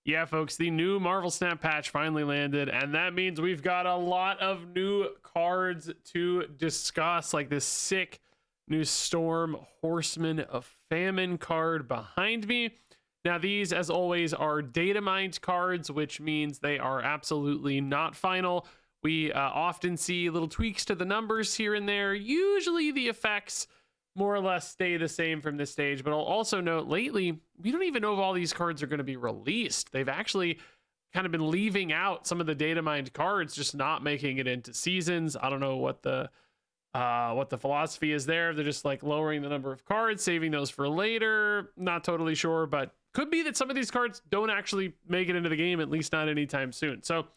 Yeah, folks, the new Marvel Snap patch finally landed, and that means we've got a lot of new cards to discuss, like this sick new Storm Horseman of Famine card behind me. Now, these, as always, are datamined cards, which means they are absolutely not final. We often see little tweaks to the numbers here and there. Usually the effects more or less stay the same from this stage, but I'll also note lately, we don't even know if all these cards are going to be released. They've actually kind of been leaving out some of the data mined cards, just not making it into seasons. I don't know what the philosophy is there. They're just like lowering the number of cards, saving those for later. Not totally sure, but could be that some of these cards don't actually make it into the game, at least not anytime soon. So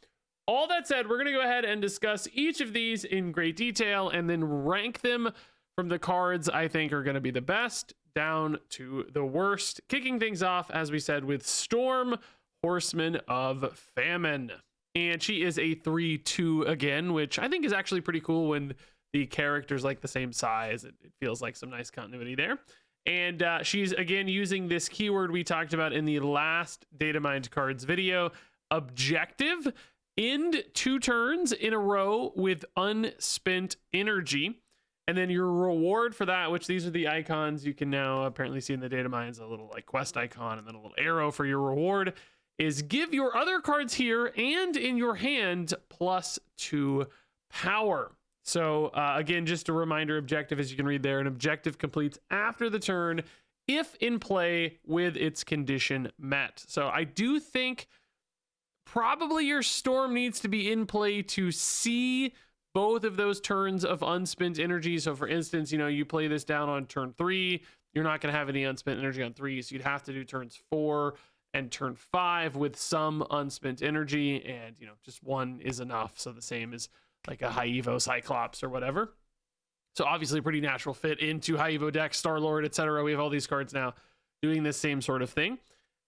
all that said, we're going to go ahead and discuss each of these in great detail and then rank them from the cards I think are going to be the best down to the worst. Kicking things off, as we said, with Storm, Horseman of Famine. And she is a 3/2 again, which I think is actually pretty cool when the character's like the same size. It feels like some nice continuity there. And she's, again, using this keyword we talked about in the last Datamined Cards video, Objective. End 2 turns in a row with unspent energy. And then your reward for that, which these are the icons you can now apparently see in the data mines, a little like quest icon and then a little arrow for your reward, is give your other cards here and in your hand +2 power. So again, just a reminder, objective, as you can read there, an objective completes after the turn if in play with its condition met. So I do think probably your Storm needs to be in play to see both of those turns of unspent energy. So for instance, you play this down on turn 3, you're not going to have any unspent energy on 3, so you'd have to do turns 4 and turn 5 with some unspent energy, and just 1 is enough. So the same as like a high evo Cyclops or whatever. So obviously pretty natural fit into high evo decks, Star-Lord, etc. We have all these cards now doing this same sort of thing.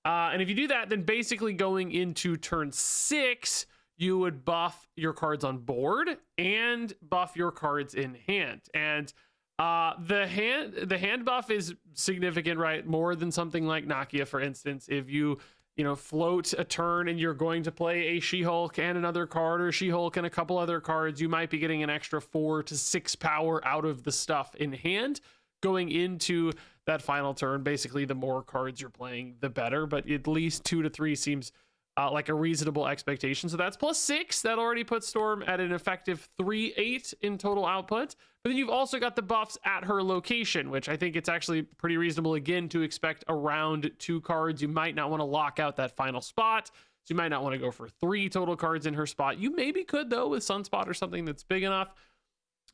And if you do that, then basically going into turn 6, you would buff your cards on board and buff your cards in hand. And the hand buff is significant, right? More than something like Nakia, for instance. If you float a turn and you're going to play a She-Hulk and another card, or She-Hulk and a couple other cards, you might be getting an extra 4 to 6 power out of the stuff in hand going into that final turn. Basically, the more cards you're playing, the better, but at least 2 to 3 seems like a reasonable expectation. So that's +6. That already puts Storm at an effective 3/8 in total output. But then you've also got the buffs at her location, which I think it's actually pretty reasonable, again, to expect around 2 cards. You might not want to lock out that final spot. So you might not want to go for 3 total cards in her spot. You maybe could, though, with Sunspot or something that's big enough.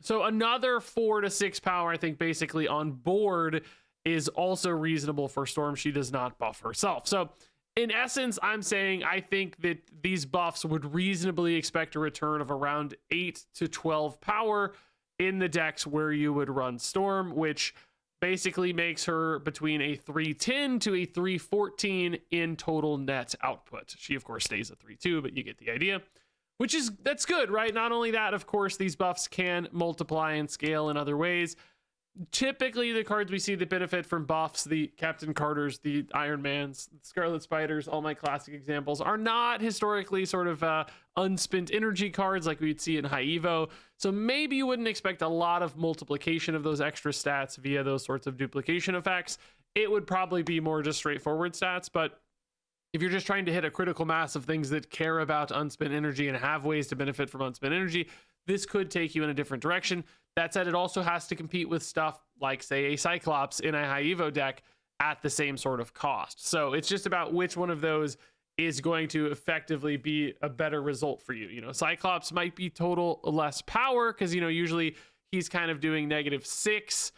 So another 4 to 6 power, I think, basically on board is also reasonable for Storm. She does not buff herself. So in essence, I'm saying I think that these buffs would reasonably expect a return of around 8 to 12 power in the decks where you would run Storm, which basically makes her between a 310 to a 314 in total net output. She, of course, stays at 3/2, but you get the idea, that's good, right? Not only that, of course, these buffs can multiply and scale in other ways. Typically, the cards we see that benefit from buffs, the Captain Carters, the Iron Mans, the Scarlet Spiders, all my classic examples, are not historically sort of unspent energy cards like we'd see in High Evo. So maybe you wouldn't expect a lot of multiplication of those extra stats via those sorts of duplication effects. It would probably be more just straightforward stats, but if you're just trying to hit a critical mass of things that care about unspent energy and have ways to benefit from unspent energy, this could take you in a different direction. That said, it also has to compete with stuff like, say, a Cyclops in a high evo deck at the same sort of cost. So it's just about which one of those is going to effectively be a better result for you. Cyclops might be total less power because, usually he's kind of doing -6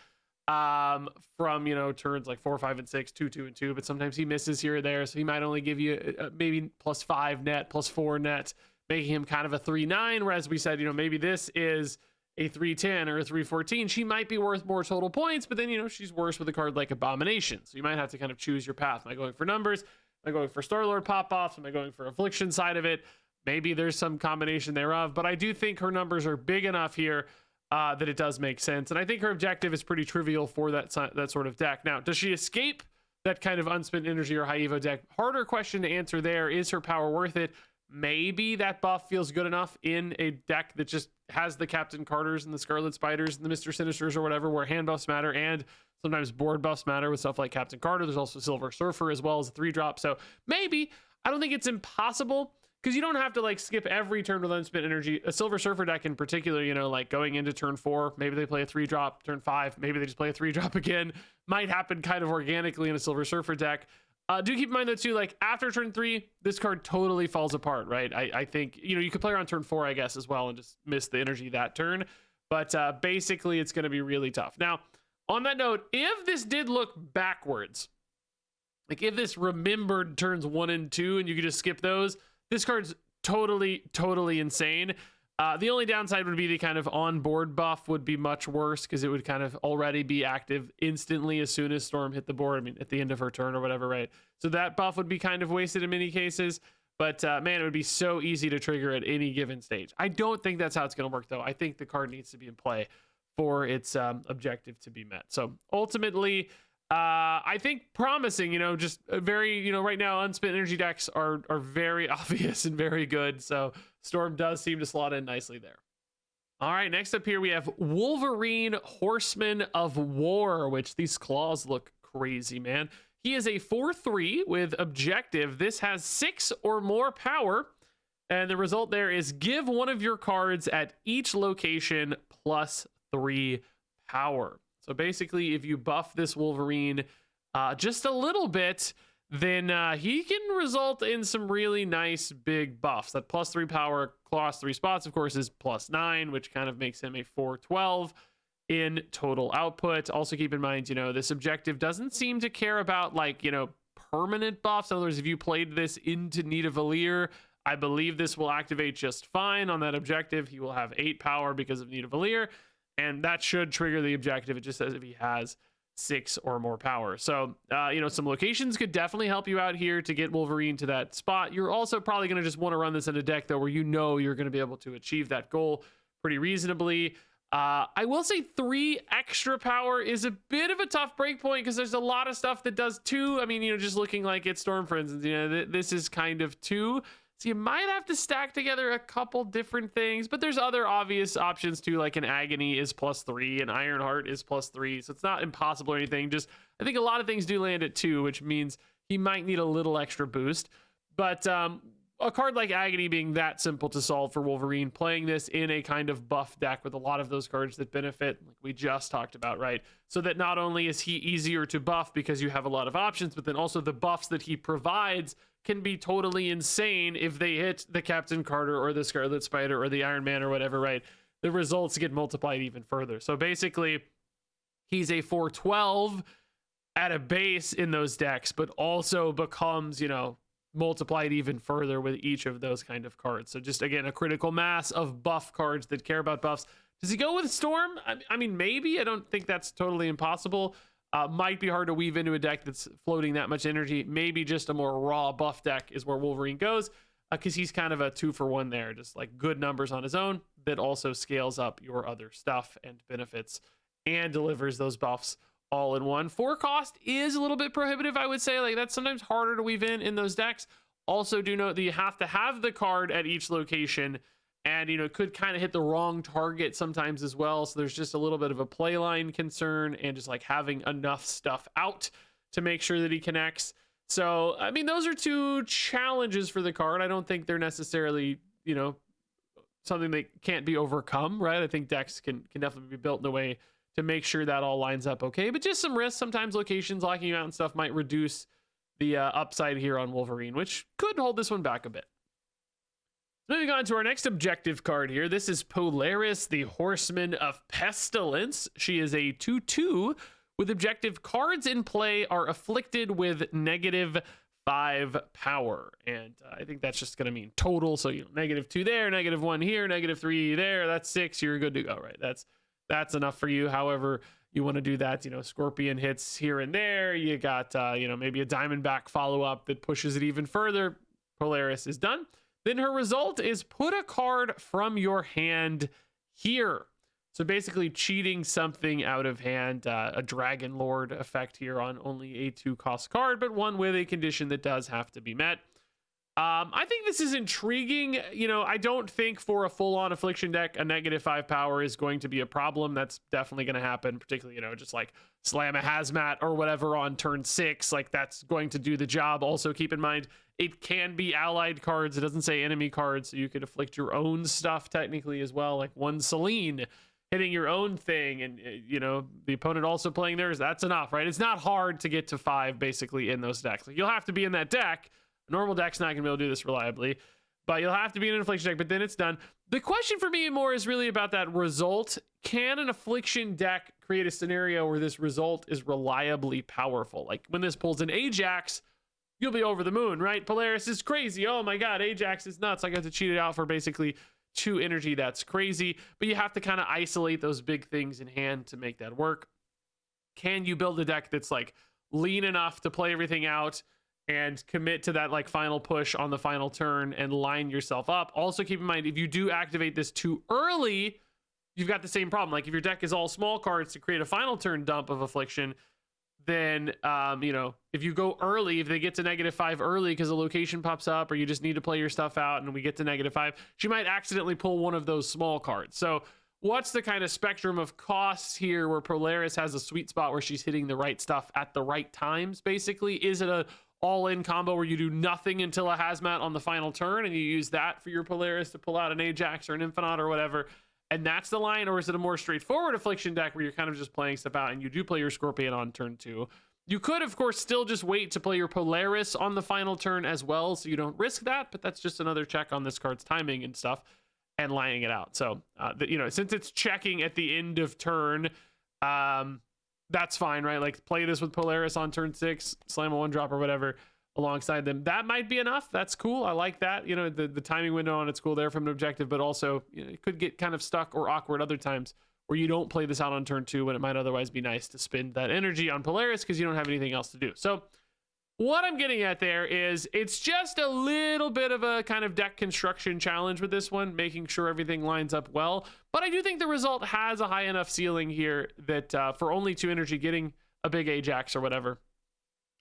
from, turns like 4, 5, and 6, 2, 2, and 2, but sometimes he misses here or there. So he might only give you maybe +5 net, +4 net, making him kind of a 3/9. Whereas we said, maybe this is a 3/10 or a 3/14. She might be worth more total points, but then, she's worse with a card like Abomination. So you might have to kind of choose your path. Am I going for numbers? Am I going for Star-Lord pop-offs? Am I going for Affliction side of it? Maybe there's some combination thereof, but I do think her numbers are big enough here that it does make sense. And I think her objective is pretty trivial for that sort of deck. Now, does she escape that kind of unspent energy or high evo deck. Harder question to answer there. Is her power worth it? Maybe that buff feels good enough in a deck that just has the Captain Carters and the Scarlet Spiders and the Mr. Sinisters or whatever, where hand buffs matter and sometimes board buffs matter with stuff like Captain Carter. There's also Silver Surfer as well as a 3-drop. So maybe, I don't think it's impossible, because you don't have to like skip every turn with unspent energy. A Silver Surfer deck in particular, you know, like going into turn 4, maybe they play a 3-drop, turn 5, maybe they just play a 3-drop again. Might happen kind of organically in a Silver Surfer deck. Do keep in mind though too, like after turn 3, this card totally falls apart, right? I think, you know, you could play her on turn 4, I guess, as well, and just miss the energy that turn. But basically it's going to be really tough. Now, on that note, if this did look backwards, like if this remembered turns 1 and 2 and you could just skip those, this card's totally insane. The only downside would be the kind of on-board buff would be much worse, because it would kind of already be active instantly as soon as Storm hit the board. I mean, at the end of her turn or whatever, right? So that buff would be kind of wasted in many cases. But man, it would be so easy to trigger at any given stage. I don't think that's how it's going to work, though. I think the card needs to be in play for its objective to be met. So ultimately, I think promising, you know, just a very, you know, right now unspent energy decks are very obvious and very good. So Storm does seem to slot in nicely there. All right, next up here we have Wolverine Horseman of War, which these claws look crazy, man. He is a 4/3 with objective. This has 6 or more power. And the result there is give one of your cards at each location +3 power. So basically, if you buff this Wolverine just a little bit, then he can result in some really nice big buffs. That +3 power across 3 spots, of course, is +9, which kind of makes him a 4/12 in total output. Also keep in mind, you know, this objective doesn't seem to care about, like, you know, permanent buffs. In other words, if you played this into Nidavellir, I believe this will activate just fine on that objective. He will have 8 power because of Nidavellir, and that should trigger the objective. It just says if he has 6 or more power. So, you know, some locations could definitely help you out here to get Wolverine to that spot. You're also probably going to just want to run this in a deck, though, where you know you're going to be able to achieve that goal pretty reasonably. I will say 3 extra power is a bit of a tough breakpoint, because there's a lot of stuff that does 2. I mean, you know, just looking like it's Storm, for instance, you know, this is kind of 2. So you might have to stack together a couple different things, but there's other obvious options too, like an Agony is +3, and Ironheart is +3. So it's not impossible or anything. Just, I think a lot of things do land at 2, which means he might need a little extra boost. But a card like Agony being that simple to solve for Wolverine, playing this in a kind of buff deck with a lot of those cards that benefit, like we just talked about, right? So that not only is he easier to buff because you have a lot of options, but then also the buffs that he provides can be totally insane if they hit the Captain Carter or the Scarlet Spider or the Iron Man or whatever, right? The results get multiplied even further. So basically, he's a 4/12 at a base in those decks, but also becomes, you know, multiplied even further with each of those kind of cards. So just, again, a critical mass of buff cards that care about buffs. Does he go with Storm? I mean, maybe. I don't think that's totally impossible. Might be hard to weave into a deck that's floating that much energy. Maybe just a more raw buff deck is where Wolverine goes, because he's kind of a 2-for-1 there. Just like good numbers on his own that also scales up your other stuff and benefits and delivers those buffs all in one. 4 cost is a little bit prohibitive, I would say. Like, that's sometimes harder to weave in those decks. Also, do note that you have to have the card at each location, and, you know, it could kind of hit the wrong target sometimes as well. So there's just a little bit of a playline concern, and just like having enough stuff out to make sure that he connects. So, I mean, those are 2 challenges for the card. I don't think they're necessarily, you know, something that can't be overcome, right? I think decks can definitely be built in a way to make sure that all lines up okay. But just some risks. Sometimes locations locking you out and stuff might reduce the upside here on Wolverine, which could hold this one back a bit. Moving on to our next objective card here. This is Polaris, the Horseman of Pestilence. She is a 2/2 with objective. Cards in play are afflicted with -5 power. And I think that's just going to mean total. So, you know, -2 there, -1 here, -3 there. That's 6. You're good to go, right? That's enough for you. However you want to do that, you know, Scorpion hits here and there. You got, you know, maybe a Diamondback follow-up that pushes it even further. Polaris is done. Then her result is put a card from your hand here. So basically cheating something out of hand, a Dragon Lord effect here on only a 2 cost card, but one with a condition that does have to be met. I think this is intriguing. You know, I don't think for a full-on Affliction deck, a -5 power is going to be a problem. That's definitely going to happen, particularly, you know, just like slam a Hazmat or whatever on turn 6. Like, that's going to do the job. Also, keep in mind, it can be allied cards. It doesn't say enemy cards, so you could afflict your own stuff technically as well, like one Celine hitting your own thing, and, you know, the opponent also playing theirs. That's enough, right? It's not hard to get to 5, basically, in those decks. Like, you'll have to be in that deck. Normal deck's not gonna be able to do this reliably, but you'll have to be in an Affliction deck, but then it's done. The question for me more is really about that result. Can an Affliction deck create a scenario where this result is reliably powerful? Like, when this pulls an Ajax, you'll be over the moon, right? Polaris is crazy. Oh my god, Ajax is nuts. I got to cheat it out for basically 2 energy. That's crazy. But you have to kind of isolate those big things in hand to make that work. Can you build a deck that's like lean enough to play everything out and commit to that like final push on the final turn and line yourself up? Also keep in mind, if you do activate this too early, you've got the same problem. Like, if your deck is all small cards to create a final turn dump of Affliction, then you know, if you go early, if they get to -5 early because a location pops up, or you just need to play your stuff out and we get to -5, she might accidentally pull one of those small cards. So what's the kind of spectrum of costs here where Polaris has a sweet spot where she's hitting the right stuff at the right times, basically? Is it a all-in combo where you do nothing until a Hazmat on the final turn and you use that for your Polaris to pull out an Ajax or an Infinite or whatever, and that's the line? Or is it a more straightforward Affliction deck where you're kind of just playing stuff out and you do play your Scorpion on turn 2? You could, of course, still just wait to play your Polaris on the final turn as well, so you don't risk that, but that's just another check on this card's timing and stuff and lining it out. So, you know, since it's checking at the end of turn, that's fine, right? Like, play this with Polaris on turn 6, slam a 1-drop or whatever alongside them. That might be enough. That's cool. I like that. You know, the timing window on it's cool there from an objective, but also, you know, it could get kind of stuck or awkward other times where you don't play this out on turn 2 when it might otherwise be nice to spend that energy on Polaris because you don't have anything else to do. So what I'm getting at there is it's just a little bit of a kind of deck construction challenge with this one, making sure everything lines up well. But I do think the result has a high enough ceiling here that for only 2 energy, getting a big Ajax or whatever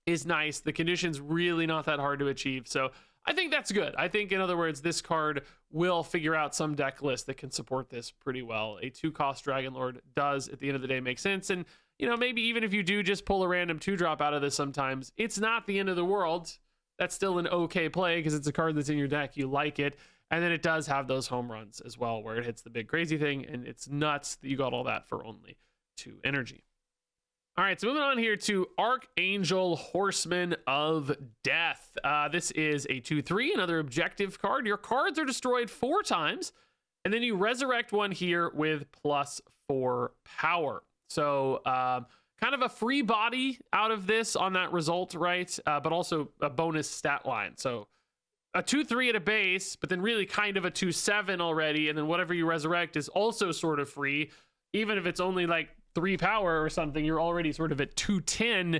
is nice. The condition's really not that hard to achieve. So I think that's good. I think, in other words, this card will figure out some deck list that can support this pretty well. A 2-cost Dragon Lord does, at the end of the day, make sense. And, you know, maybe even if you do just pull a random 2-drop out of this sometimes, it's not the end of the world. That's still an okay play because it's a card that's in your deck. You like it. And then it does have those home runs as well, where it hits the big crazy thing, and it's nuts that you got all that for only 2 energy. All right, so moving on here to Archangel, Horseman of Death. This is a 2/3, another objective card. Your cards are destroyed 4 times, and then you resurrect one here with +4 power. So kind of a free body out of this on that result, right? But also a bonus stat line. So a 2/3 at a base, but then really kind of a 2/7 already, and then whatever you resurrect is also sort of free. Even if it's only like 3 power or something, you're already sort of at 210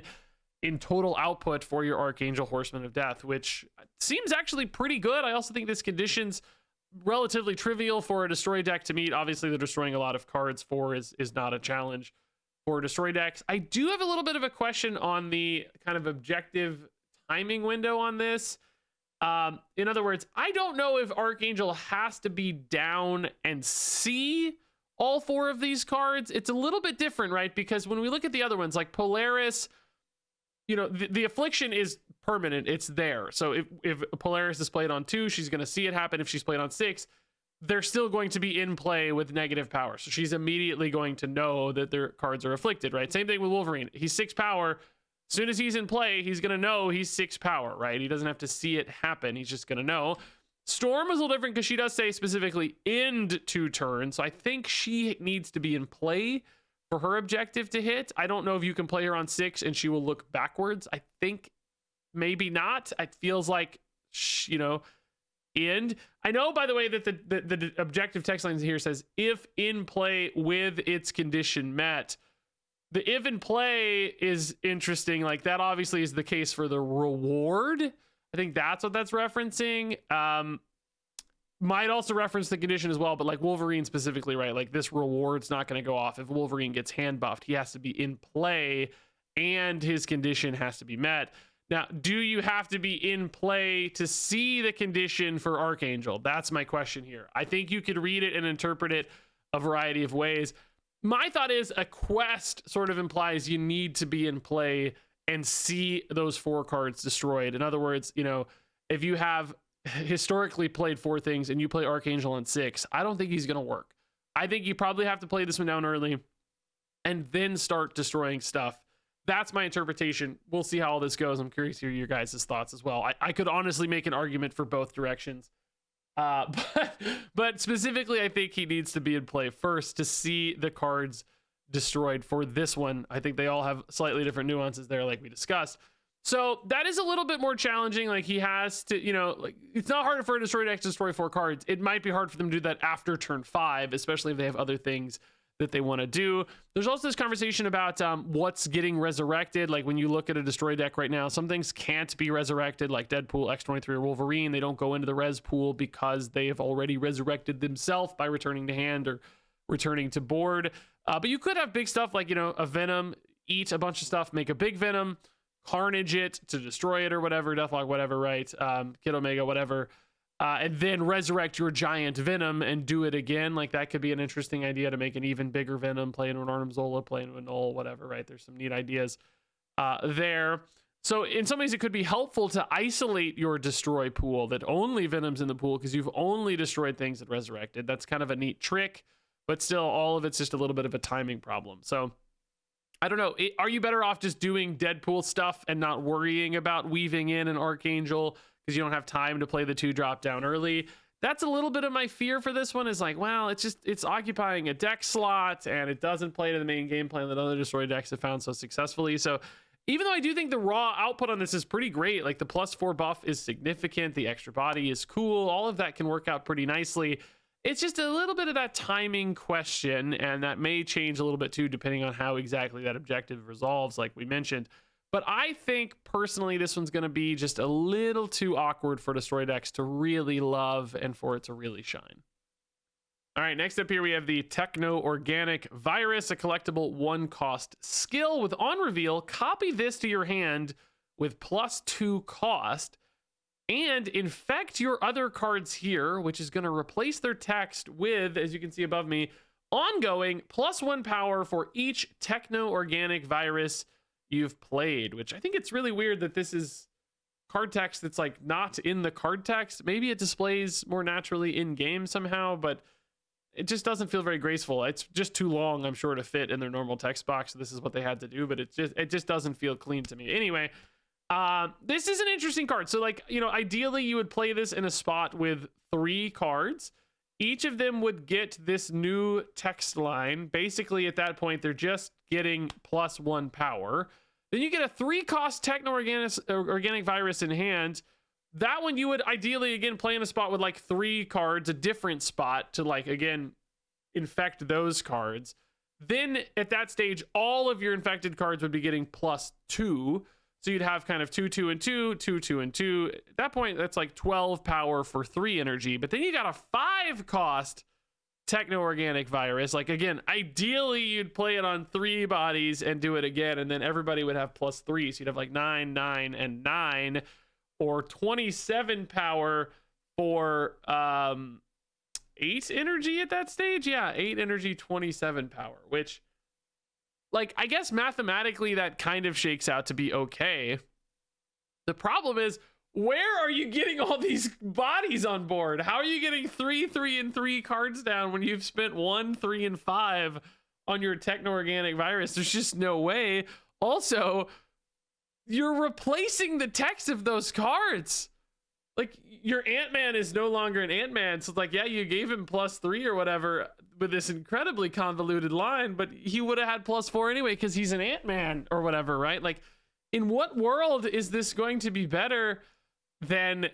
in total output for your Archangel, Horseman of Death, which seems actually pretty good. I also think this condition's relatively trivial for a destroy deck to meet. Obviously, they're destroying a lot of cards. 4 is not a challenge for destroy decks. I do have a little bit of a question on the kind of objective timing window on this. In other words, I don't know if Archangel has to be down and see all 4 of these cards. It's a little bit different, right? Because when we look at the other ones, like Polaris, you know, the Affliction is permanent. It's there. So if Polaris is played on 2, she's going to see it happen. If she's played on 6, they're still going to be in play with negative power. So she's immediately going to know that their cards are afflicted, right? Same thing with Wolverine. He's 6 power. As soon as he's in play, he's going to know he's 6 power, right? He doesn't have to see it happen. He's just going to know. Storm is a little different because she does say specifically end 2 turns. So I think she needs to be in play for her objective to hit. I don't know if you can play her on 6 and she will look backwards. I think maybe not. It feels like, you know, end. I know, by the way, that the objective text line here says if in play with its condition met. The if in play is interesting. Like, that obviously is the case for the reward. I think that's what that's referencing. might also reference the condition as well, but like Wolverine specifically, right? Like this reward's not going to go off if Wolverine gets hand buffed. He has to be in play and his condition has to be met. Now, do you have to be in play to see the condition for Archangel? That's my question here. I think you could read it and interpret it a variety of ways. My thought is a quest sort of implies you need to be in play and see those 4 cards destroyed. In other words, you know, if you have historically played 4 things and you play Archangel on 6, I don't think he's going to work. I think you probably have to play this one down early and then start destroying stuff. That's my interpretation. We'll see how all this goes. I'm curious to hear your guys' thoughts as well. I could honestly make an argument for both directions. But specifically, I think he needs to be in play first to see the cards destroyed for this one. I think they all have slightly different nuances there, like we discussed. So that is a little bit more challenging. Like he has to, you know, like it's not hard for a destroy deck to destroy 4 cards. It might be hard for them to do that after turn 5, especially if they have other things that they want to do. There's also this conversation about what's getting resurrected. Like when you look at a destroy deck right now, some things can't be resurrected, like Deadpool, X-23, or Wolverine. They don't go into the res pool because they have already resurrected themselves by returning to hand or returning to board. But you could have big stuff like, you know, a Venom, eat a bunch of stuff, make a big Venom, Carnage it to destroy it or whatever, Deathlok, whatever, right? Kid Omega, whatever. And then resurrect your giant Venom and do it again. Like that could be an interesting idea to make an even bigger Venom, play into an Arnim Zola, play into a Null, whatever, right? There's some neat ideas there. So in some ways it could be helpful to isolate your destroy pool, that only Venom's in the pool because you've only destroyed things that resurrected. That's kind of a neat trick, but still all of it's just a little bit of a timing problem. So I don't know. Are you better off just doing Deadpool stuff and not worrying about weaving in an Archangel because you don't have time to play the 2 drop down early? That's a little bit of my fear for this one, is like, well, it's occupying a deck slot and it doesn't play to the main game plan that other destroy decks have found so successfully. So even though I do think the raw output on this is pretty great, like the +4 buff is significant, the extra body is cool, all of that can work out pretty nicely. It's just a little bit of that timing question, and that may change a little bit too, depending on how exactly that objective resolves, like we mentioned. But I think personally, this one's going to be just a little too awkward for destroy decks to really love and for it to really shine. All right, next up here, we have the Techno-Organic Virus, a collectible 1-cost skill with on reveal, copy this to your hand with +2 cost. And infect your other cards here, which is going to replace their text with, as you can see above me, ongoing +1 power for each Techno-Organic Virus you've played, which I think it's really weird that this is card text that's like not in the card text. Maybe it displays more naturally in game somehow, but it just doesn't feel very graceful. It's just too long, I'm sure, to fit in their normal text box. So this is what they had to do, but it just doesn't feel clean to me. Anyway, this is an interesting card. So like, you know, ideally you would play this in a spot with 3 cards. Each of them would get this new text line. Basically at that point, they're just getting +1 power. Then you get a 3-cost Techno-Organic Virus in hand. That one you would ideally, again, play in a spot with like 3 cards, a different spot to like, again, infect those cards. Then at that stage, all of your infected cards would be getting +2. So you'd have kind of 2, 2, and 2, 2, 2, and 2. At that point, that's like 12 power for 3 energy. But then you got a 5-cost Techno-Organic Virus. Like, again, ideally, you'd play it on 3 bodies and do it again. And then everybody would have +3. So you'd have like 9, 9, and 9. Or 27 power for 8 energy at that stage. Yeah, 8 energy, 27 power. Which, like, I guess mathematically that kind of shakes out to be okay. The problem is, where are you getting all these bodies on board? How are you getting 3, 3, and 3 cards down when you've spent 1, 3, and 5 on your Techno-Organic Virus? There's just no way. Also, you're replacing the text of those cards. Like, your Ant-Man is no longer an Ant-Man. So it's like, yeah, you gave him +3 or whatever with this incredibly convoluted line, but he would have had +4 anyway because he's an Ant-Man or whatever, right? Like, in what world is this going to be better than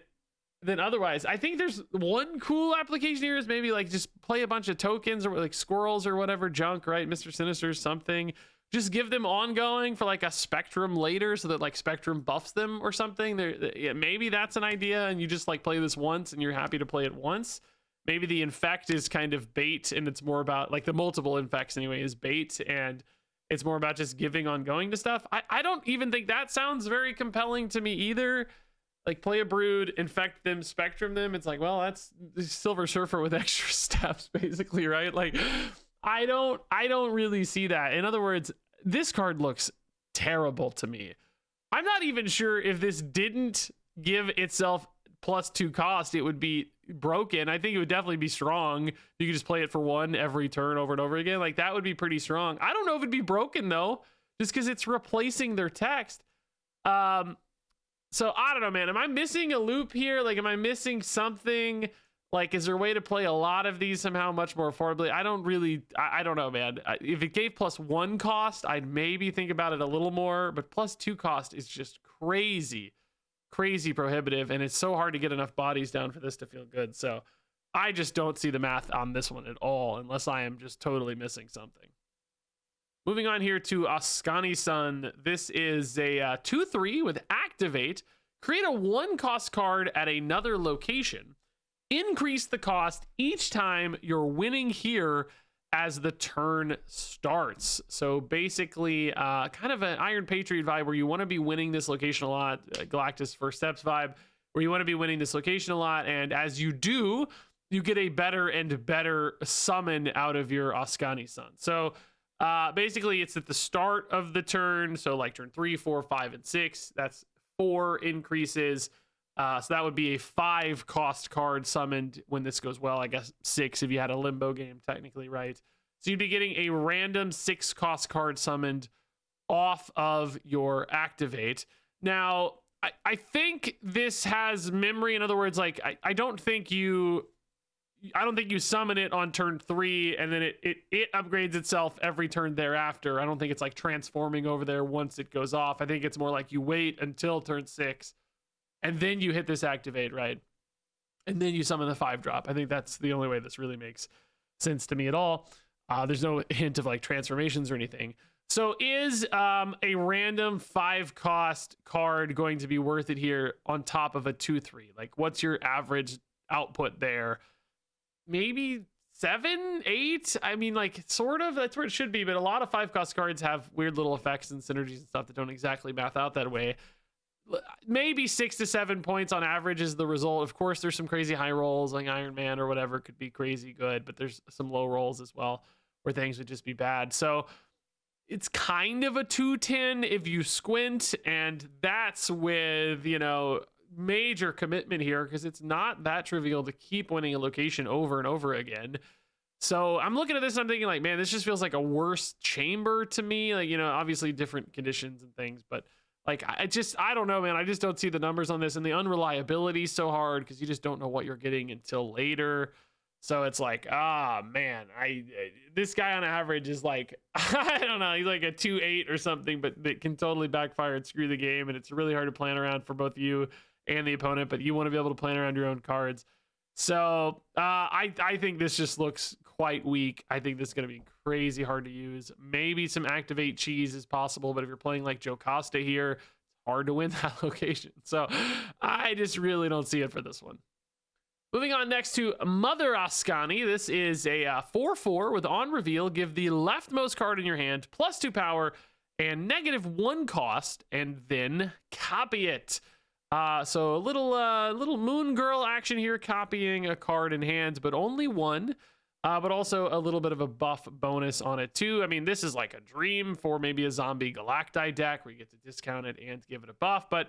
otherwise? I think there's one cool application here is maybe like just play a bunch of tokens or like squirrels or whatever junk, right? Mr. Sinister, something. Just give them ongoing for like a Spectrum later so that like Spectrum buffs them or something. Yeah, maybe that's an idea, and you just like play this once and you're happy to play it once. maybe the infect is kind of bait, and it's more about like the multiple infects anyway is bait, and it's more about just giving ongoing to stuff. I don't even think that sounds very compelling to me either. Like, play a brood, infect them, spectrum them. It's like, well, that's Silver Surfer with extra steps, basically, right? Like, I don't really see that. In other words, this card looks terrible to me. I'm not even sure if this didn't give itself +2 cost, it would be broken. I think it would definitely be strong. You could just play it for 1 every turn over and over again. Like, that would be pretty strong. I don't know if it'd be broken though, just because it's replacing their text. So I don't know, man. Am I missing a loop here? Like, am I missing something? Like, is there a way to play a lot of these somehow much more affordably? I don't know, man. If it gave +1 cost, I'd maybe think about it a little more, but +2 cost is just crazy prohibitive, and it's so hard to get enough bodies down for this to feel good. So I just don't see the math on this one at all, unless I am just totally missing something. Moving on here to Askani'son. This is a 2/3 with activate. Create a 1 cost card at another location. Increase the cost each time you're winning here as the turn starts. So basically, kind of an Iron Patriot vibe where you want to be winning this location a lot. Galactus First Steps vibe where you want to be winning this location a lot. And as you do, you get a better and better summon out of your Askani'son. So basically, it's at the start of the turn. So like turn 3, 4, 5, and 6. That's 4 increases. So that would be a 5 cost card summoned when this goes well. I guess 6 if you had a limbo game, technically, right? So you'd be getting a random 6 cost card summoned off of your activate. Now, I think this has memory. In other words, like I don't think you summon it on turn 3 and then it upgrades itself every turn thereafter. I don't think it's like transforming over there once it goes off. I think it's more like you wait until turn 6 and then you hit this activate, right? And then you summon the 5-drop. I think that's the only way this really makes sense to me at all. There's no hint of like transformations or anything. So is a random 5 cost card going to be worth it here on top of a 2/3? Like, what's your average output there? Maybe 7, 8. I mean, like, sort of, that's where it should be, but a lot of 5 cost cards have weird little effects and synergies and stuff that don't exactly math out that way. Maybe 6 to 7 points on average is the result. Of course, there's some crazy high rolls like Iron Man or whatever could be crazy good, but there's some low rolls as well where things would just be bad. So it's kind of a 210 if you squint, and that's with, you know, major commitment here because it's not that trivial to keep winning a location over and over again. So I'm looking at this and I'm thinking like, man, this just feels like a worse chamber to me. Like, you know, obviously different conditions and things, but like, I don't know, man. I just don't see the numbers on this, and the unreliability is so hard because you just don't know what you're getting until later. So it's like, man, this guy on average is like, I don't know, he's like a 2/8 or something, but that can totally backfire and screw the game. And it's really hard to plan around for both you and the opponent, but you want to be able to plan around your own cards. So I think this just looks quite weak. I think this is going to be crazy hard to use. Maybe some activate cheese is possible, but if you're playing like Joe Costa here, it's hard to win that location. So I just really don't see it for this one. Moving on next to Mother Askani. This is a 4/4 with on reveal. Give the leftmost card in your hand +2 power and -1 cost, and then copy it. So a little Moon Girl action here, copying a card in hand, but only 1. But also a little bit of a buff bonus on it too. I mean, this is like a dream for maybe a zombie Galacti deck where you get to discount it and give it a buff, but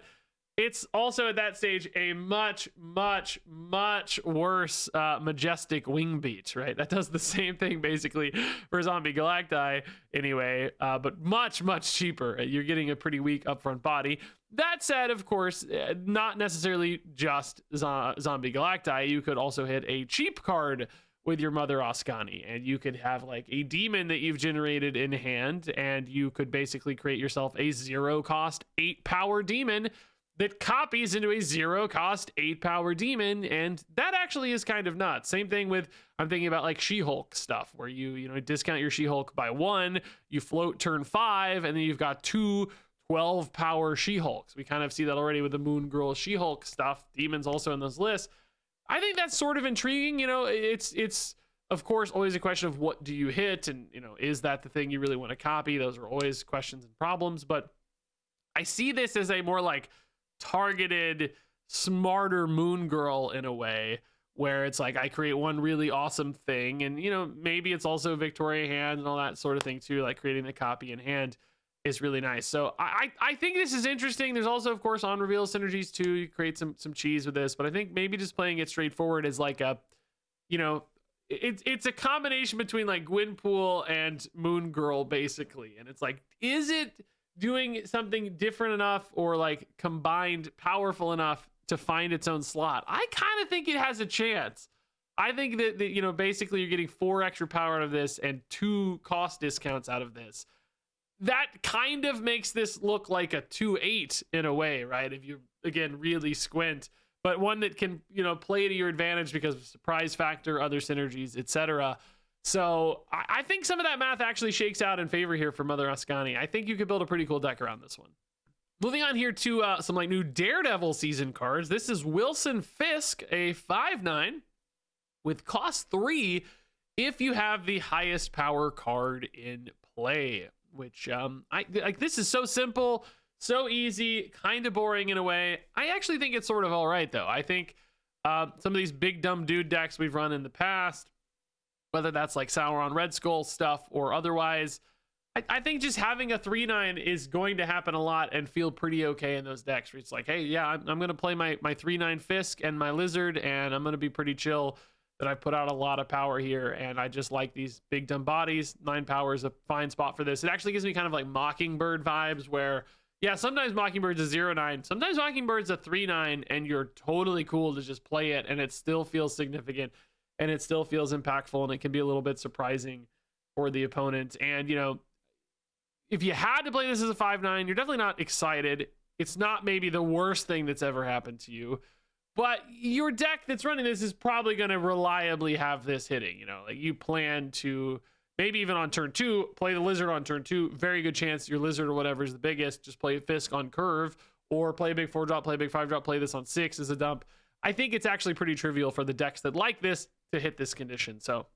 it's also at that stage a much, much, much worse Majestic Wing Beat, right? That does the same thing basically for zombie Galacti anyway, but much, much cheaper. You're getting a pretty weak upfront body. That said, of course, not necessarily just zombie Galacti. You could also hit a cheap card with your Mother Askani, and you could have like a demon that you've generated in hand, and you could basically create yourself a 0-cost 8-power demon that copies into a 0-cost 8-power demon, and that actually is kind of nuts. Same thing with, I'm thinking about like She-Hulk stuff, where you discount your She-Hulk by 1, you float turn 5, and then you've got 2 12-power She-Hulks. We kind of see that already with the Moon Girl She-Hulk stuff. Demons also in this list. I think that's sort of intriguing. You know, it's of course always a question of what do you hit, and you know, is that the thing you really want to copy? Those are always questions and problems. But I see this as a more like targeted, smarter Moon Girl in a way, where it's like I create one really awesome thing, and you know, maybe it's also Victoria hand and all that sort of thing too, like creating the copy in hand is really nice. So I think this is interesting. There's also of course on reveal synergies too. You create some cheese with this, but I think maybe just playing it straightforward is like a, you know, it's a combination between like Gwynpool and Moon Girl basically, and it's like, is it doing something different enough or like combined powerful enough to find its own slot? I kind of think it has a chance. I think that you know, basically you're getting 4 extra power out of this and 2 cost discounts out of this. That kind of makes this look like a 2/8 in a way, right? If you again really squint, but one that can, you know, play to your advantage because of surprise factor, other synergies, etc. So I think some of that math actually shakes out in favor here for Mother Askani. I think you could build a pretty cool deck around this one. Moving on here to some like new Daredevil season cards. This is Wilson Fisk, a 5/9 with cost 3 if you have the highest power card in play. Which I like. This is so simple, so easy, kind of boring in a way. I actually think it's sort of all right though. I think some of these big dumb dude decks we've run in the past, whether that's like Sauron Red Skull stuff or otherwise, I think just having a 3/9 is going to happen a lot and feel pretty okay in those decks where it's like, hey, yeah, I'm going to play my 3/9 Fisk and my Lizard, and I'm going to be pretty chill that I put out a lot of power here, and I just like these big dumb bodies. 9 power is a fine spot for this. It actually gives me kind of like Mockingbird vibes where, yeah, sometimes Mockingbird's a 0/9, sometimes Mockingbird's a 3/9, and you're totally cool to just play it, and it still feels significant, and it still feels impactful, and it can be a little bit surprising for the opponent. And, you know, if you had to play this as a 5/9, you're definitely not excited. It's not maybe the worst thing that's ever happened to you, but your deck that's running this is probably going to reliably have this hitting. You know, like you plan to maybe even on turn 2, play the Lizard on turn 2. Very good chance your Lizard or whatever is the biggest. Just play Fisk on curve, or play a big 4-drop, play a big 5-drop, play this on 6 as a dump. I think it's actually pretty trivial for the decks that like this to hit this condition. So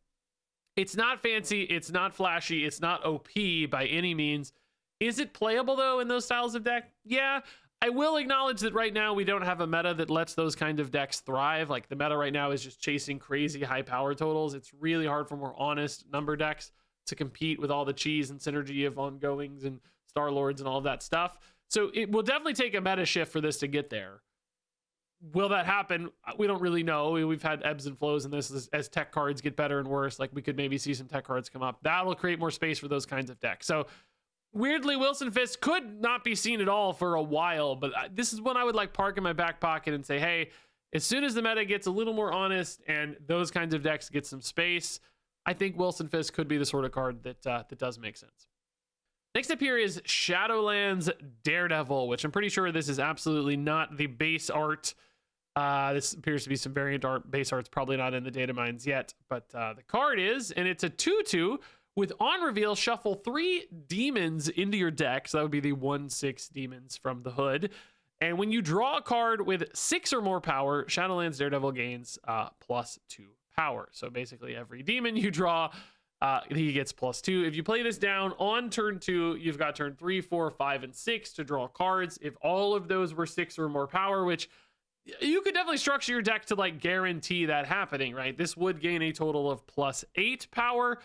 it's not fancy, it's not flashy, it's not OP by any means. Is it playable though in those styles of deck? Yeah. I will acknowledge that right now we don't have a meta that lets those kind of decks thrive. Like the meta right now is just chasing crazy high power totals. It's really hard for more honest number decks to compete with all the cheese and synergy of ongoings and Star Lords and all of that stuff. So it will definitely take a meta shift for this to get there. Will that happen? We don't really know. We've had ebbs and flows in this as tech cards get better and worse. Like we could maybe see some tech cards come up. That'll create more space for those kinds of decks. So weirdly, Wilson Fisk could not be seen at all for a while, but this is one I would like park in my back pocket and say, hey, as soon as the meta gets a little more honest and those kinds of decks get some space, I think Wilson Fisk could be the sort of card that does make sense. Next up here is Shadowlands Daredevil, which I'm pretty sure this is absolutely not the base art. This appears to be some variant art. Base art's probably not in the data mines yet, but the card is, and it's a 2/2 with on reveal, shuffle 3 demons into your deck. So that would be the 1/6 demons from the hood. And when you draw a card with 6 or more power, Shadowlands Daredevil gains +2 power. So basically every demon you draw, he gets +2. If you play this down on turn 2, you've got turn 3, 4, 5, and 6 to draw cards. If all of those were 6 or more power, which you could definitely structure your deck to like guarantee that happening, right? This would gain a total of +8 power.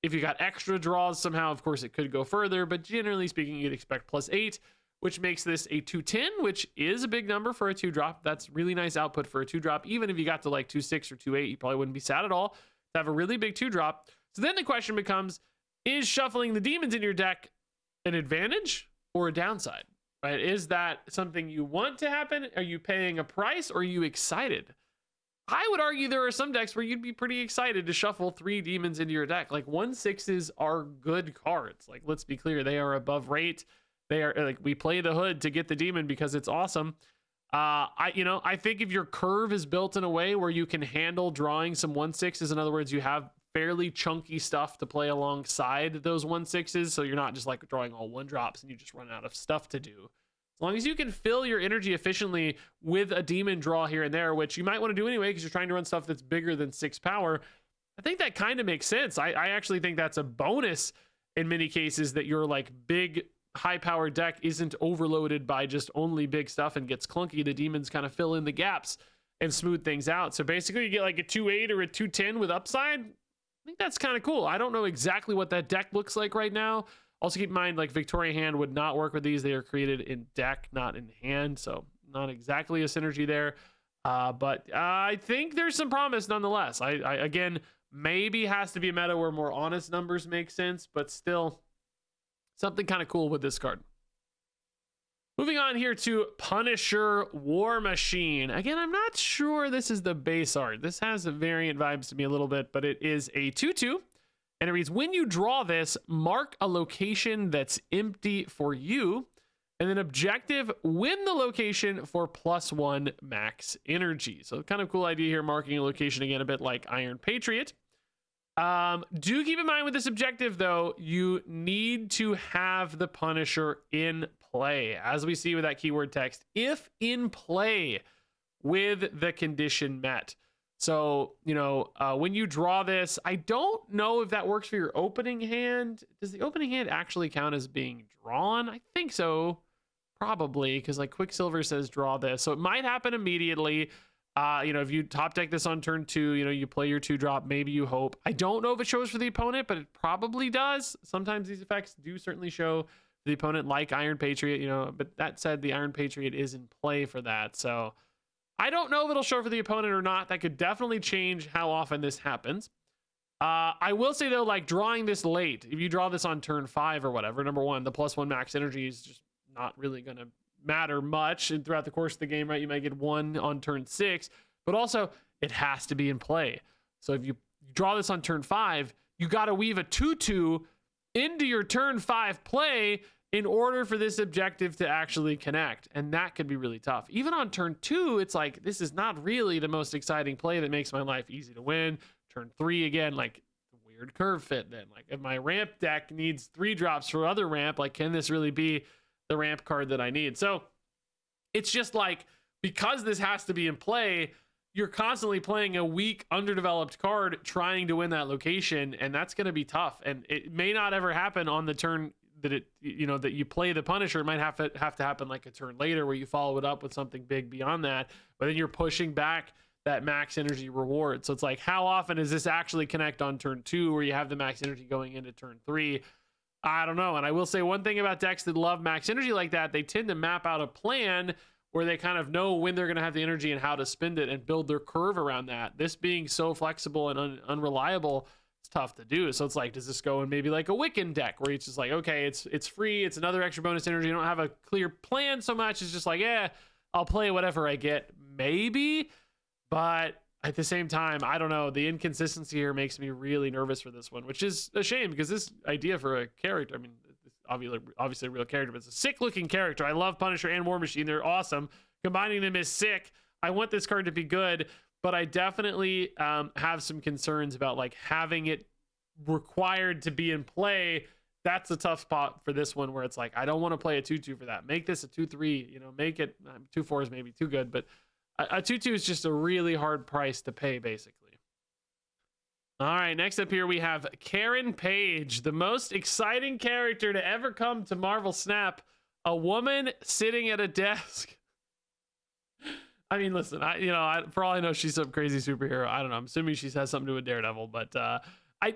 If you got extra draws somehow, of course, it could go further, but generally speaking, you'd expect +8, which makes this a 2/10, which is a big number for a 2-drop. That's really nice output for a 2-drop. Even if you got to like 2/6 or 2/8, you probably wouldn't be sad at all to have a really big 2-drop. So then the question becomes, is shuffling the demons in your deck an advantage or a downside, right? Is that something you want to happen? Are you paying a price, or are you excited? I would argue there are some decks where you'd be pretty excited to shuffle 3 demons into your deck. Like 1/6s are good cards. Like, let's be clear, they are above rate. They are like, we play the hood to get the demon because it's awesome. I think if your curve is built in a way where you can handle drawing some 1/6s, in other words, you have fairly chunky stuff to play alongside those 1/6s, so you're not just like drawing all 1-drops and you just run out of stuff to do. As long as you can fill your energy efficiently with a demon draw here and there, which you might want to do anyway because you're trying to run stuff that's bigger than 6 power, I think that kind of makes sense. I actually think that's a bonus in many cases, that your like big high power deck isn't overloaded by just only big stuff and gets clunky. The demons kind of fill in the gaps and smooth things out. So basically you get like a 2/8 or a 2/10 with upside. I think that's kind of cool. I don't know exactly what that deck looks like right now. Also keep in mind, like Victoria Hand would not work with these. They are created in deck, not in hand. So not exactly a synergy there. But I think there's some promise nonetheless. I again, maybe has to be a meta where more honest numbers make sense, but still something kind of cool with this card. Moving on here to Punisher War Machine. Again, I'm not sure this is the base art. This has a variant vibes to me a little bit, but it is a 2/2. And it reads, when you draw this, mark a location that's empty for you. And then objective, win the location for +1 max energy. So kind of cool idea here, marking a location again, a bit like Iron Patriot. Do keep in mind with this objective, though, you need to have the Punisher in play, as we see with that keyword text, if in play with the condition met. So, you know, when you draw this, I don't know if that works for your opening hand. Does the opening hand actually count as being drawn? I think so, probably, because like Quicksilver says draw this. So it might happen immediately. You know, if you top deck this on turn 2, you know, you play your 2-drop, maybe you hope. I don't know if it shows for the opponent, but it probably does. Sometimes these effects do certainly show the opponent, like Iron Patriot, you know, but that said, the Iron Patriot is in play for that. So I don't know if it'll show for the opponent or not. That could definitely change how often this happens. I will say, though, like drawing this late, if you draw this on turn 5 or whatever, number one, the +1 max energy is just not really going to matter much, and throughout the course of the game, right, you might get 1 on turn 6, but also it has to be in play. So if you draw this on turn 5, you got to weave a 2/2 into your turn 5 play in order for this objective to actually connect, and that could be really tough. Even on turn 2, it's like, this is not really the most exciting play that makes my life easy to win. Turn 3, again, like weird curve fit then. Like if my ramp deck needs 3 drops for other ramp, like can this really be the ramp card that I need? So it's just like, because this has to be in play, you're constantly playing a weak, underdeveloped card trying to win that location, and that's going to be tough. And it may not ever happen on the turn that it, you know, that you play the Punisher. It might have to happen like a turn later where you follow it up with something big beyond that, but then you're pushing back that max energy reward. So it's like, how often does this actually connect on turn 2 where you have the max energy going into turn 3? I don't know. And I will say one thing about decks that love max energy like that, they tend to map out a plan where they kind of know when they're going to have the energy and how to spend it and build their curve around that. This being so flexible and unreliable, it's tough to do. So it's like, does this go in maybe like a Wiccan deck where it's just like, okay, it's free, it's another extra bonus energy, you don't have a clear plan so much, it's just like, yeah, I'll play whatever I get, maybe. But at the same time, I don't know, the inconsistency here makes me really nervous for this one, which is a shame because this idea for a character, I mean, obviously a real character, but it's a sick looking character. I love Punisher and War Machine. They're awesome. Combining them is sick. I want this card to be good, but I definitely have some concerns about like having it required to be in play. That's a tough spot for this one where it's like, I don't want to play a 2/2 for that. Make this a 2/3, you know, make it 2/4 is maybe too good, but a 2/2 is just a really hard price to pay, basically. All right, next up here we have Karen Page, the most exciting character to ever come to Marvel Snap. A woman sitting at a desk. I mean, listen, for all I know, she's some crazy superhero. I don't know. I'm assuming she has something to do with Daredevil, but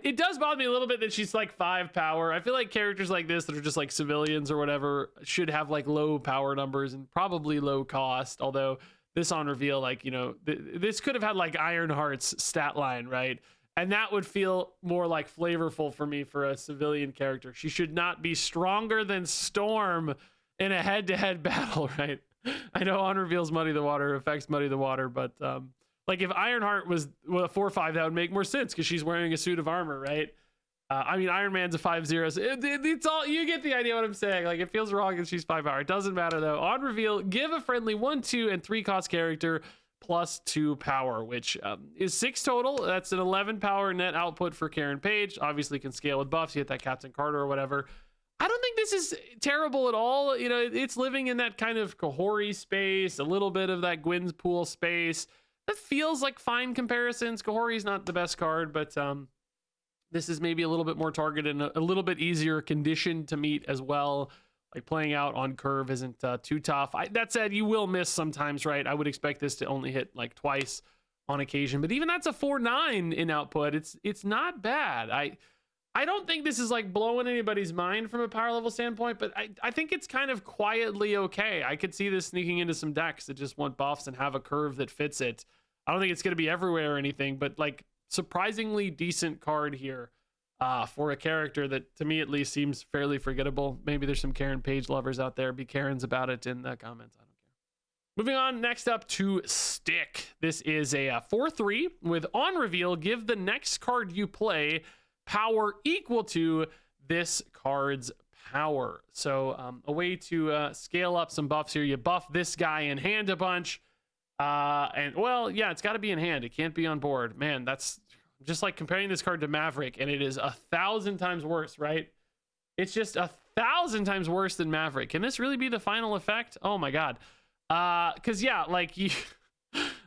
it does bother me a little bit that she's like 5 power. I feel like characters like this that are just like civilians or whatever should have like low power numbers and probably low cost. Although this on reveal, like, you know, this could have had like Ironheart's stat line, right? And that would feel more like flavorful for me for a civilian character. She should not be stronger than Storm in a head-to-head battle, right? I know on reveals Muddy the Water affects Muddy the Water, but like if Ironheart was a 4/5, that would make more sense because she's wearing a suit of armor, right? I mean, Iron Man's a 5/0, so it's all, you get the idea what I'm saying. Like, it feels wrong if she's 5 power. It doesn't matter though. On reveal, give a friendly 1, 2, and 3 cost character +2 power, which is 6 total. That's an 11 power net output for Karen Page. Obviously can scale with buffs. You hit that Captain Carter or whatever. I don't think this is terrible at all. You know, it's living in that kind of Kahori space, a little bit of that Gwyn's Pool space. That feels like fine comparisons. Kahori's not the best card, but this is maybe a little bit more targeted and a little bit easier condition to meet as well. Like playing out on curve isn't too tough. That said, you will miss sometimes, right? I would expect this to only hit like twice on occasion, but even that's a 4/9 in output. It's not bad. I don't think this is like blowing anybody's mind from a power level standpoint, but I think it's kind of quietly okay. I could see this sneaking into some decks that just want buffs and have a curve that fits it. I don't think it's going to be everywhere or anything, but like surprisingly decent card here for a character that to me at least seems fairly forgettable. Maybe there's some Karen Page lovers out there. Be Karens about it in the comments. I don't care. Moving on, next up to Stick. This is a 4/3 with on reveal, give the next card you play power equal to this card's power. So a way to scale up some buffs here. You buff this guy in hand a bunch. And well, yeah, it's got to be in hand. It can't be on board. Man, that's just like comparing this card to Maverick, and it is 1,000 times worse, right? It's just 1,000 times worse than Maverick. Can this really be the final effect? Oh my God. Because yeah, like you,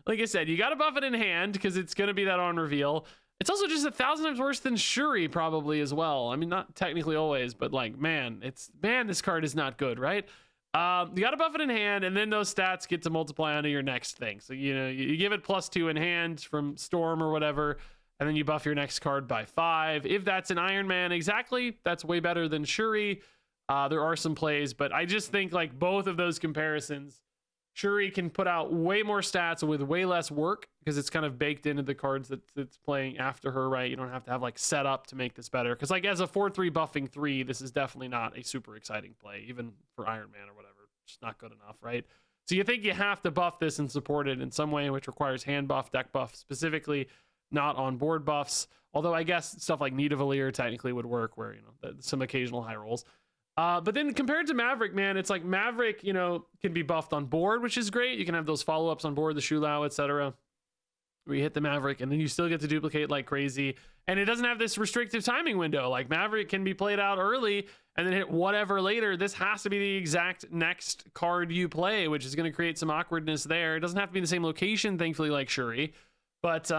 like I said, you got to buff it in hand because it's going to be that on reveal. It's also just 1,000 times worse than Shuri probably as well. I mean, not technically always, but like, man, this card is not good, right? You got to buff it in hand, and then those stats get to multiply onto your next thing. So, you know, you give it +2 in hand from Storm or whatever, and then you buff your next card by 5. If that's an Iron Man, exactly, that's way better than Shuri. There are some plays, but I just think like both of those comparisons, Shuri can put out way more stats with way less work because it's kind of baked into the cards that's playing after her, right? You don't have to have like set up to make this better. Because like as a 4/3 buffing 3, this is definitely not a super exciting play, even for Iron Man or whatever. It's just not good enough, right? So you think you have to buff this and support it in some way, which requires hand buff, deck buff specifically, not on board buffs. Although I guess stuff like Nidavellir technically would work where, you know, some occasional high rolls. But then compared to Maverick, man, it's like Maverick, you know, can be buffed on board, which is great. You can have those follow-ups on board, the Shulao, etc. Where you hit the Maverick, and then you still get to duplicate like crazy. And it doesn't have this restrictive timing window. Like Maverick can be played out early and then hit whatever later. This has to be the exact next card you play, which is going to create some awkwardness there. It doesn't have to be in the same location, thankfully, like Shuri. But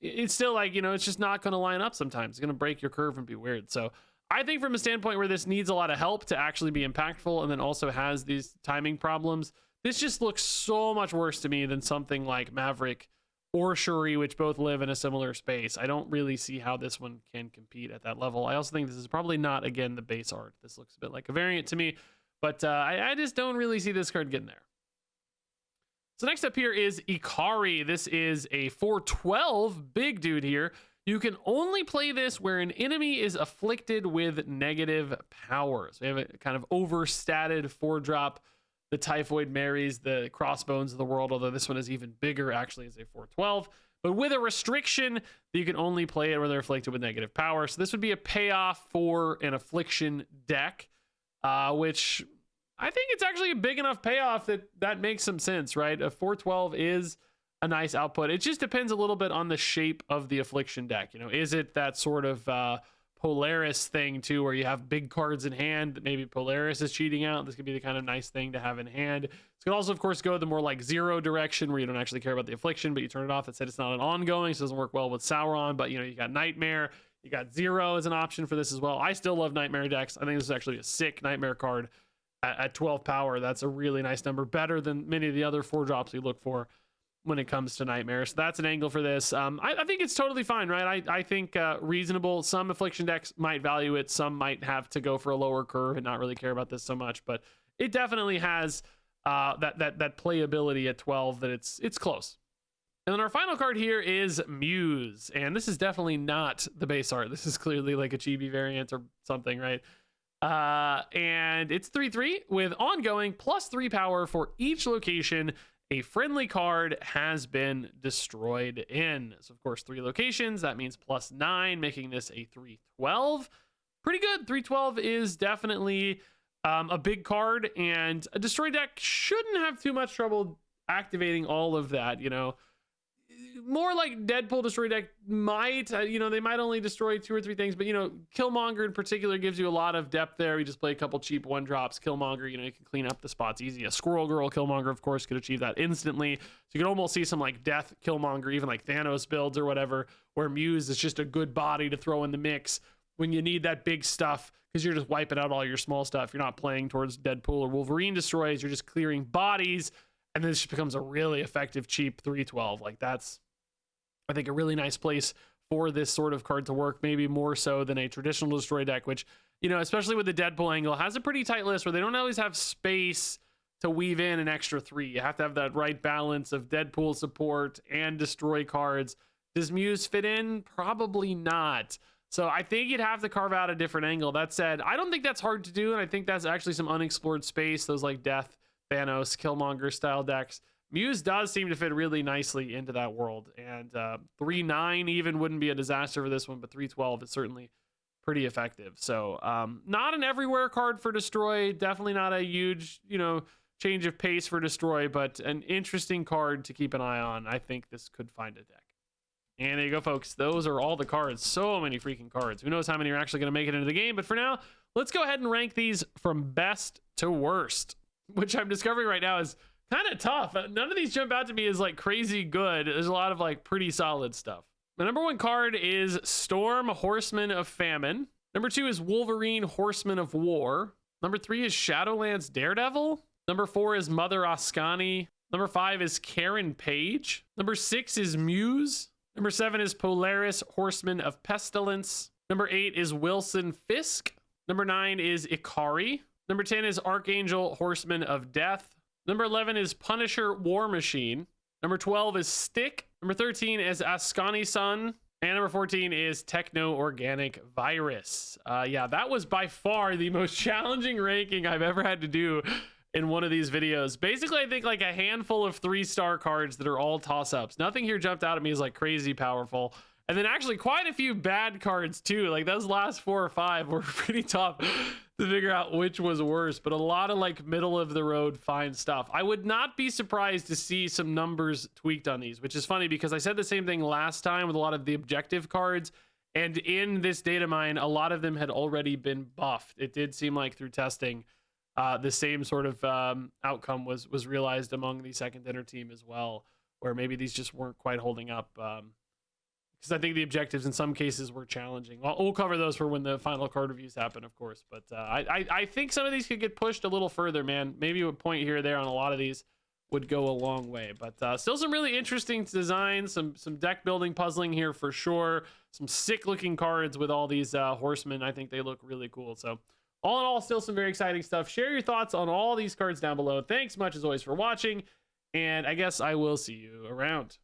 it's still like, you know, it's just not going to line up sometimes. It's going to break your curve and be weird. So I think from a standpoint where this needs a lot of help to actually be impactful and then also has these timing problems, this just looks so much worse to me than something like Maverick or Shuri, which both live in a similar space. I don't really see how this one can compete at that level. I also think this is probably not, again, the base art. This looks a bit like a variant to me, but I just don't really see this card getting there. So next up here is Ikari. This is a 4/12 big dude here. You can only play this where an enemy is afflicted with negative powers. We have a kind of overstated 4-drop, the Typhoid Marys, the Crossbones of the world, although this one is even bigger actually as a 4/12. But with a restriction, you can only play it where they're afflicted with negative power. So this would be a payoff for an affliction deck, which I think it's actually a big enough payoff that makes some sense, right? A 4/12 is a nice output. It just depends a little bit on the shape of the affliction deck. You know, is it that sort of Polaris thing too, where you have big cards in hand that maybe Polaris is cheating out? This could be the kind of nice thing to have in hand. This could also, of course, go the more like zero direction where you don't actually care about the affliction, but you turn it off. That said, it's not an ongoing, so it doesn't work well with Sauron. But you know, you got Nightmare, you got Zero as an option for this as well. I still love Nightmare decks. I think this is actually a sick Nightmare card at 12 power. That's a really nice number, better than many of the other 4-drops we look for when it comes to Nightmare. So that's an angle for this. I think it's totally fine, right? I think reasonable. Some affliction decks might value it. Some might have to go for a lower curve and not really care about this so much. But it definitely has that playability at 12 that it's close. And then our final card here is Muse. And this is definitely not the base art. This is clearly like a chibi variant or something, right? And it's 3/3 with ongoing +3 power for each location a friendly card has been destroyed in. So of course 3 locations, that means +9, making this a 3/12. Pretty good. 3/12 is definitely a big card, and a destroy deck shouldn't have too much trouble activating all of that. You know, more like Deadpool destroy deck might, you know, they might only destroy 2 or 3 things, but you know, Killmonger in particular gives you a lot of depth there. You just play a couple cheap 1-drops. Killmonger, you know, you can clean up the spots easy. A Squirrel Girl Killmonger, of course, could achieve that instantly. So you can almost see some like Death Killmonger, even like Thanos builds or whatever, where Muse is just a good body to throw in the mix when you need that big stuff, because you're just wiping out all your small stuff. You're not playing towards Deadpool or Wolverine destroys. You're just clearing bodies, and then this just becomes a really effective cheap 3/12. Like that's, I think, a really nice place for this sort of card to work, maybe more so than a traditional destroy deck, which, you know, especially with the Deadpool angle, has a pretty tight list where they don't always have space to weave in an extra 3. You have to have that right balance of Deadpool support and destroy cards. Does Muse fit in? Probably not. So I think you'd have to carve out a different angle. That said, I don't think that's hard to do, and I think that's actually some unexplored space, those like Death, Thanos, Killmonger style decks. Muse does seem to fit really nicely into that world, and 3/9 even wouldn't be a disaster for this one, but 3/12 is certainly pretty effective. So not an everywhere card for destroy, definitely not a huge, you know, change of pace for destroy, but an interesting card to keep an eye on. I think this could find a deck. And there you go, folks. Those are all the cards. So many freaking cards. Who knows how many are actually going to make it into the game, but for now, let's go ahead and rank these from best to worst, which I'm discovering right now is kind of tough. None of these jump out to me as like crazy good. There's a lot of like pretty solid stuff. My number 1 card is Storm, Horseman of Famine. Number 2 is Wolverine, Horseman of War. Number 3 is Shadowlands Daredevil. Number 4 is Mother Askani. Number 5 is Karen Page. Number 6 is Muse. Number 7 is Polaris, Horseman of Pestilence. Number 8 is Wilson Fisk. Number 9 is Ikari. Number 10 is Archangel, Horseman of Death. Number 11 is Punisher, War Machine. Number 12 is Stick. Number 13 is Askani'son. And number 14 is Techno-Organic Virus. Yeah, that was by far the most challenging ranking I've ever had to do in one of these videos. Basically, I think like a handful of 3-star cards that are all toss-ups. Nothing here jumped out at me as like crazy powerful. And then actually quite a few bad cards too. Like those last 4 or 5 were pretty tough to figure out which was worse, but a lot of like middle of the road fine stuff. I would not be surprised to see some numbers tweaked on these, which is funny because I said the same thing last time with a lot of the objective cards. And in this data mine, a lot of them had already been buffed. It did seem like through testing, the same sort of outcome was realized among the second dinner team as well, where maybe these just weren't quite holding up. Because I think the objectives in some cases were challenging. Well, we'll cover those for when the final card reviews happen, of course. But I think some of these could get pushed a little further, man. Maybe a point here or there on a lot of these would go a long way. But still some really interesting designs, some deck building puzzling here for sure. Some sick looking cards with all these horsemen. I think they look really cool. So all in all, still some very exciting stuff. Share your thoughts on all these cards down below. Thanks much as always for watching, and I guess I will see you around.